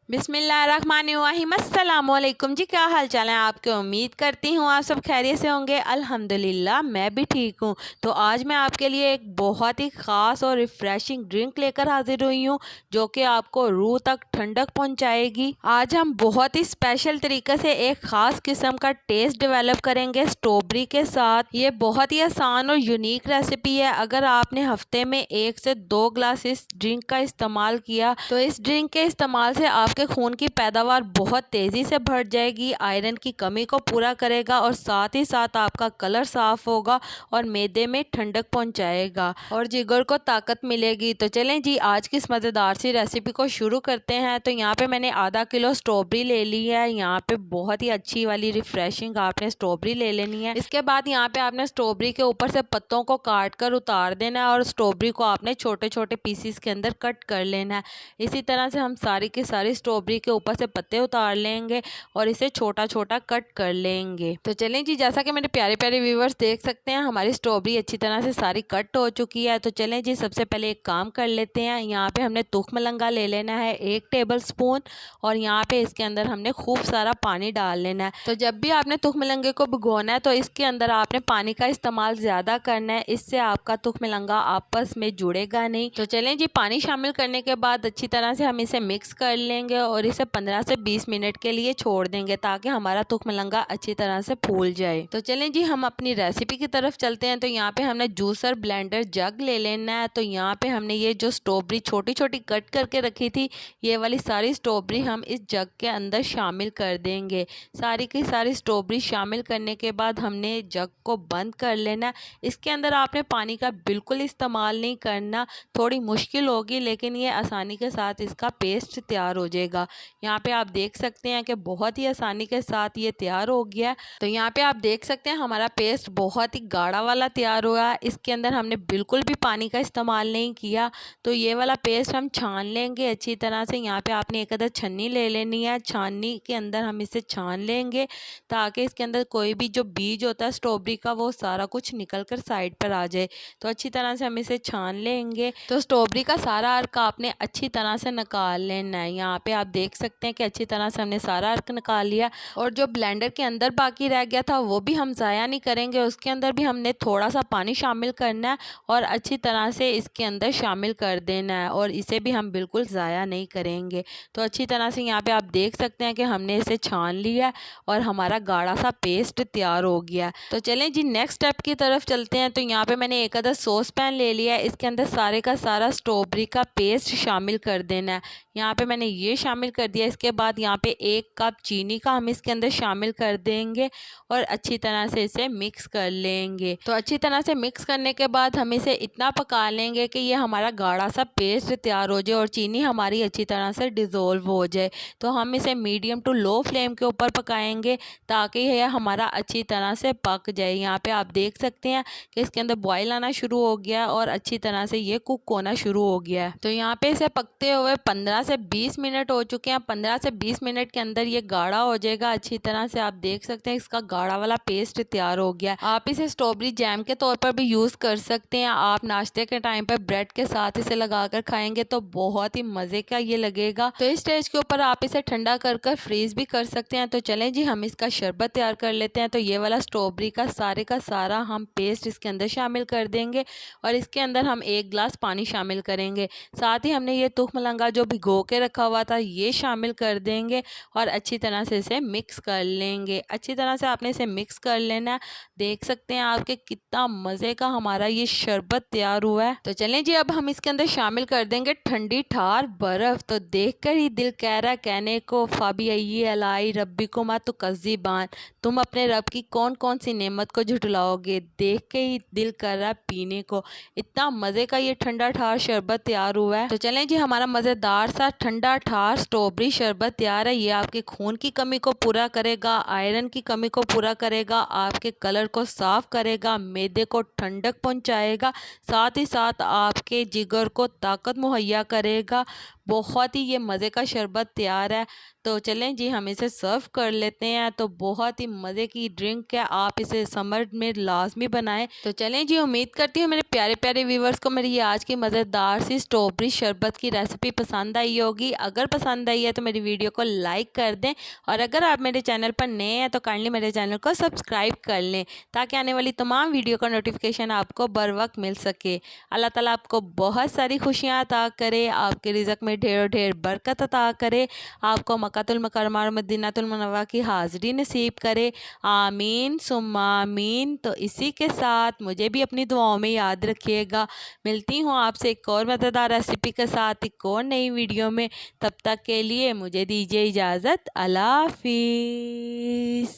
बिस्मिल्लाहिर्रहमानिर्रहीम। अस्सलाम वालेकुम जी, क्या हाल चाल है आपके। उम्मीद करती हूँ आप सब खैरियत से होंगे। अल्हम्दुलिल्लाह मैं भी ठीक हूँ। तो आज मैं आपके लिए एक बहुत ही ख़ास और रिफ़्रेशिंग ड्रिंक लेकर हाजिर हुई हूँ जो कि आपको रूह तक ठंडक पहुँचाएगी। आज हम बहुत ही स्पेशल तरीके से एक ख़ास किस्म का टेस्ट डेवलप करेंगे स्ट्रॉबेरी के साथ। ये बहुत ही आसान और यूनिक रेसिपी है। अगर आपने हफ्ते में 1 से 2 ग्लास इस ड्रिंक का इस्तेमाल किया तो इस ड्रिंक के इस्तेमाल से आपके खून की पैदावार बहुत तेज़ी से बढ़ जाएगी, आयरन की कमी को पूरा करेगा और साथ ही साथ आपका कलर साफ होगा और मैदे में ठंडक पहुंचाएगा और जिगर को ताकत मिलेगी। तो चलें जी, आज की इस मज़ेदार सी रेसिपी को शुरू करते हैं। तो यहाँ पे मैंने आधा किलो स्ट्रॉबेरी ले ली है। यहाँ पे बहुत ही अच्छी वाली रिफ्रेशिंग आपने स्ट्रॉबेरी ले लेनी है। इसके बाद यहाँ पे आपने स्ट्रॉबेरी के ऊपर से पत्तों को काट कर उतार देना है और स्ट्रॉबेरी को आपने छोटे छोटे पीसीस के अंदर कट कर लेना है। इसी तरह से हम सारी की सारी स्ट्रॉबेरी के ऊपर से पत्ते उतार लेंगे और इसे छोटा छोटा कट कर लेंगे। तो चलें जी, जैसा कि मेरे प्यारे प्यारे व्यूवर्स देख सकते हैं हमारी स्ट्रॉबेरी अच्छी तरह से सारी कट हो चुकी है। तो चलें जी, सबसे पहले एक काम कर लेते हैं। यहाँ पे हमने तुखमलंगा ले लेना है 1 टेबल स्पून और यहाँ पे इसके अंदर हमने खूब सारा पानी डाल लेना है। तो जब भी आपने तुखमलंगे को भिगोना है तो इसके अंदर आपने पानी का इस्तेमाल ज़्यादा करना है, इससे आपका तुखमलंगा आपस में जुड़ेगा नहीं। तो चलें जी, पानी शामिल करने के बाद अच्छी तरह से हम इसे मिक्स कर लेंगे और इसे 15 से 20 मिनट के लिए छोड़ देंगे ताकि हमारा तुखमलंगा अच्छी तरह से फूल जाए। तो चलें जी, हम अपनी रेसिपी की तरफ चलते हैं। तो यहाँ पे हमने जूसर ब्लेंडर जग ले लेना है। तो यहाँ पे हमने ये जो स्ट्रॉबेरी छोटी छोटी कट करके रखी थी, ये वाली सारी स्ट्रॉबेरी हम इस जग के अंदर शामिल कर देंगे। सारी की सारी स्ट्रॉबेरी शामिल करने के बाद हमने जग को बंद कर लेना। इसके अंदर आपने पानी का बिल्कुल इस्तेमाल नहीं करना, थोड़ी मुश्किल होगी लेकिन ये आसानी के साथ इसका पेस्ट तैयार हो जाएगा। यहाँ पे आप देख सकते हैं कि बहुत ही आसानी के साथ ये तैयार हो गया। तो यहाँ पे आप देख सकते हैं हमारा पेस्ट बहुत ही गाढ़ा वाला तैयार हुआ। इसके अंदर हमने बिल्कुल भी पानी का इस्तेमाल नहीं किया। तो ये वाला पेस्ट हम छान लेंगे अच्छी तरह से। यहाँ पे आपने एक अदर छन्नी ले लेनी है, छाननी के अंदर हम इसे छान लेंगे ताकि इसके अंदर कोई भी जो बीज होता है स्ट्रॉबेरी का वो सारा कुछ निकल कर साइड पर आ जाए। तो अच्छी तरह से हम इसे छान लेंगे। तो स्ट्रॉबेरी का सारा अर्क आपने अच्छी तरह से निकाल लेना है। यहाँ पे आप देख सकते हैं कि अच्छी तरह से हमने सारा अर्क निकाल लिया और जो ब्लेंडर के अंदर बाकी रह गया था वो भी हम ज़ाया नहीं करेंगे, उसके अंदर भी हमने थोड़ा सा पानी शामिल करना है और अच्छी तरह से इसके अंदर शामिल कर देना है और इसे भी हम बिल्कुल ज़ाया नहीं करेंगे। तो अच्छी तरह से यहाँ पे आप देख सकते हैं कि हमने इसे छान लिया और हमारा गाढ़ा सा पेस्ट तैयार हो गया। तो चलें जी, नेक्स्ट स्टेप की तरफ चलते हैं। तो यहाँ पे मैंने एक अदर सॉस पैन ले लिया है, इसके अंदर सारे का सारा स्ट्रॉबेरी का पेस्ट शामिल कर देना है। यहाँ पे मैंने ये शामिल कर दिया। इसके बाद यहाँ पे 1 कप चीनी का हम इसके अंदर शामिल कर देंगे और अच्छी तरह से इसे मिक्स कर लेंगे। तो अच्छी तरह से मिक्स करने के बाद हम इसे इतना पका लेंगे कि ये हमारा गाढ़ा सा पेस्ट तैयार हो जाए और चीनी हमारी अच्छी तरह से डिज़ोल्व हो जाए। तो हम इसे मीडियम टू लो फ्लेम के ऊपर पकाएंगे ताकि यह हमारा अच्छी तरह से पक जाए। यहाँ पे आप देख सकते हैं कि इसके अंदर बॉयल आना शुरू हो गया और अच्छी तरह से ये कुक होना शुरू हो गया है। तो यहाँ पे इसे पकते हुए 15 से 20 मिनट हो चुके हैं। 15 से 20 मिनट के अंदर ये गाढ़ा हो जाएगा। अच्छी तरह से आप देख सकते हैं इसका गाढ़ा वाला पेस्ट तैयार हो गया। आप इसे स्ट्रॉबेरी जैम के तौर पर भी यूज़ कर सकते हैं। आप नाश्ते के टाइम पर ब्रेड के साथ इसे लगाकर खाएंगे तो बहुत ही मज़े का ये लगेगा। तो इस स्टेज के ऊपर आप इसे ठंडा कर फ्रीज भी कर सकते हैं। तो चलें जी, हम इसका शरबत तैयार कर लेते हैं। तो ये वाला स्ट्रॉबेरी का सारा हम पेस्ट इसके अंदर शामिल कर देंगे और इसके अंदर हम 1 गिलास पानी शामिल करेंगे। साथ ही हमने ये तुखमलंगा जो भिगो के रखा हुआ था ये शामिल कर देंगे और अच्छी तरह से इसे मिक्स कर लेंगे। अच्छी तरह से आपने इसे मिक्स कर लेना है। देख सकते हैं आपके कितना मज़े का हमारा ये शरबत तैयार हुआ है। तो चलें जी, अब हम इसके अंदर शामिल कर देंगे ठंडी ठार बर्फ़। तो देखकर ही दिल कह रहा है कहने को, फ़ाबी अय्यी अलाई रब्बी को मा तुकज़्ज़िबान, तुम अपने रब की कौन कौन सी नेमत को झुटलाओगे। देख के ही दिल कर रहा है पीने को। इतना मज़े का ये ठंडा ठार शरबत तैयार हुआ है। तो चलें जी, हमारा मज़ेदार सा ठंडा ठार स्ट्रॉबेरी शरबत तैयार है। ये आपके खून की कमी को पूरा करेगा, आयरन की कमी को पूरा करेगा, आपके कलर को साफ़ करेगा, मैदे को ठंडक पहुंचाएगा, साथ ही साथ आपके जिगर को ताकत मुहैया करेगा। बहुत ही ये मज़े का शरबत तैयार है। तो चलें जी हम इसे सर्व कर लेते हैं। तो बहुत ही मज़े की ड्रिंक है, आप इसे समर में लाजमी बनाएं। तो चलें जी, उम्मीद करती हूँ मेरे प्यारे प्यारे व्यूवर्स को मेरी ये आज की मज़ेदार सी स्ट्रॉबेरी शरबत की रेसिपी पसंद आई होगी। अगर पसंद आई है तो मेरी वीडियो को लाइक कर दें, और अगर आप मेरे चैनल पर नए हैं तो काइंडली मेरे चैनल को सब्सक्राइब कर लें, ताकि आने वाली तमाम वीडियो का नोटिफिकेशन आपको बर वक्त मिल सके। अल्लाह ताला आपको बहुत सारी खुशियाँ अता करे, आपके रिज़्क़ में ढेर ढेर बरकत अता करे, आपको मक्कातुल मुकर्रमा और मदीनातुल मुनव्वरा की हाज़िरी नसीब करे। आमीन सुम्मा आमीन। तो इसी के साथ मुझे भी अपनी दुआओं में याद रखिएगा। मिलती हूँ आपसे एक और मज़ेदार रेसिपी के साथ एक और नई वीडियो में। तब तक के लिए मुझे दीजिए इजाज़त। अल्लाह हाफ़िज़।